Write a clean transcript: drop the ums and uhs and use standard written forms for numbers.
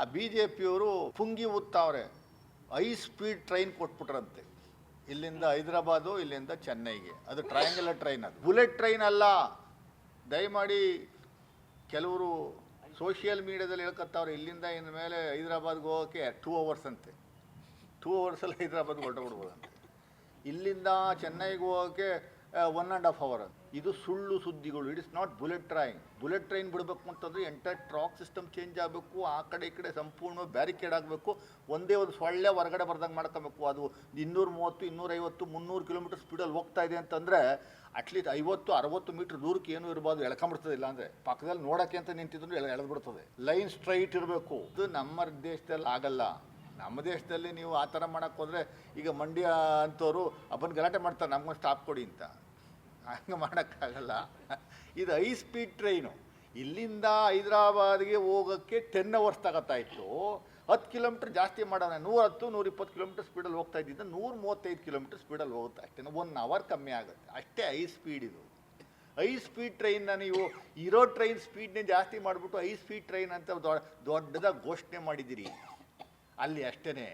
ಆ B J ಪಿಯವರು ಪುಂಗಿ ಊದ್ತಾವ್ರೆ. High speed train ಕೊಟ್ಬಿಟ್ರಂತೆ, ಇಲ್ಲಿಂದ ಹೈದರಾಬಾದು, ಇಲ್ಲಿಂದ ಚೆನ್ನೈಗೆ. ಅದು ಟ್ರಯಾಂಗುಲರ್ ಟ್ರೈನ್, ಅದು ಬುಲೆಟ್ ಟ್ರೈನ್ ಅಲ್ಲ. ದಯಮಾಡಿ ಕೆಲವರು ಸೋಷಿಯಲ್ ಮೀಡಿಯಾದಲ್ಲಿ ಹೇಳ್ಕೊತಾವ್ರೆ ಇಲ್ಲಿಂದ ಇನ್ನು ಮೇಲೆ ಹೈದರಾಬಾದ್ಗೆ ಹೋಗೋಕ್ಕೆ 2 ಅವರ್ಸ್ ಅಂತೆ. 2 ಅವರ್ಸಲ್ಲಿ ಹೈದರಾಬಾದ್ಗೆ ಹೊರಟೋಗ್ಬಿಡ್ಬೋದಂತೆ. ಇಲ್ಲಿಂದ ಚೆನ್ನೈಗೆ ಹೋಗೋಕ್ಕೆ 1.5 ಅವರ್. ಇದು ಸುಳ್ಳು ಸುದ್ದಿಗಳು. It is not bullet train. Bullet train ಬಿಡಬೇಕು ಅಂತಂದರೆ ಎಂಟೈರ್ ಟ್ರಾಕ್ ಸಿಸ್ಟಮ್ ಚೇಂಜ್ ಆಗಬೇಕು, ಆ ಕಡೆ ಈ ಕಡೆ ಸಂಪೂರ್ಣ ಬ್ಯಾರಿಕೇಡ್ ಆಗಬೇಕು, ಒಂದೇ ಒಂದು ಸೊಳ್ಳೆ ಹೊರಗಡೆ ಬರ್ದಂಗೆ ಮಾಡ್ಕೋಬೇಕು. ಅದು 230, 250, 300 ಕಿಲೋಮೀಟರ್ ಸ್ಪೀಡಲ್ಲಿ ಹೋಗ್ತಾ ಇದೆ ಅಂತಂದರೆ ಅಟ್ಲೀಸ್ಟ್ 50-60 ಮೀಟ್ರ್ ದೂರಕ್ಕೆ ಏನೂ ಇರ್ಬೋದು, ಎಳ್ಕೊಂಬಿಡ್ತದೆ. ಇಲ್ಲ ಅಂದರೆ ಪಕ್ಕದಲ್ಲಿ ನೋಡೋಕ್ಕೆ ಅಂತ ನಿಂತಿದ್ರು ಎಳೆದ್ಬಿಡ್ತದೆ. ಲೈನ್ ಸ್ಟ್ರೈಟ್ ಇರಬೇಕು. ಇದು ನಮ್ಮ ದೇಶದಲ್ಲಿ ಆಗಲ್ಲ. ನಮ್ಮ ದೇಶದಲ್ಲಿ ನೀವು ಆ ಥರ ಮಾಡೋಕ್ಕೆ ಹೋದರೆ, ಈಗ ಮಂಡ್ಯ ಅಂಥವ್ರು ಅಪ್ಪನ ಗಲಾಟೆ ಮಾಡ್ತಾರೆ, ನಮ್ಗೊಂದು ಸ್ಟಾಪ್ ಕೊಡಿ ಅಂತ. ಹಂಗೆ ಮಾಡೋಕ್ಕಾಗಲ್ಲ. ಇದು ಹೈ ಸ್ಪೀಡ್ ಟ್ರೈನು. ಇಲ್ಲಿಂದ ಹೈದರಾಬಾದ್ಗೆ ಹೋಗೋಕ್ಕೆ 10 ಅವರ್ಸ್ ತಗೋತಾಯಿತ್ತು. 10 ಕಿಲೋಮೀಟ್ರ್ ಜಾಸ್ತಿ ಮಾಡೋಣ, 110-120 ಕಿಲೋಮೀಟರ್ ಸ್ಪೀಡಲ್ಲಿ ಹೋಗ್ತಾ ಇದ್ದಿದ್ದು 135 ಕಿಲೋಮೀಟರ್ ಸ್ಪೀಡಲ್ಲಿ ಹೋಗುತ್ತೆ ಅಷ್ಟೇ. 1 ಅವರ್ ಕಮ್ಮಿ ಆಗುತ್ತೆ ಅಷ್ಟೇ. ಹೈ ಸ್ಪೀಡ್ ಇದು. ಹೈ ಸ್ಪೀಡ್ ಟ್ರೈನ್ನ ನೀವು ಇರೋ ಟ್ರೈನ್ ಸ್ಪೀಡ್ನೇ ಜಾಸ್ತಿ ಮಾಡಿಬಿಟ್ಟು ಹೈ ಸ್ಪೀಡ್ ಟ್ರೈನ್ ಅಂತ ದೊಡ್ಡದಾಗಿ ಘೋಷಣೆ ಮಾಡಿದ್ದೀರಿ ಅಲ್ಲಿ ಅಷ್ಟೇ.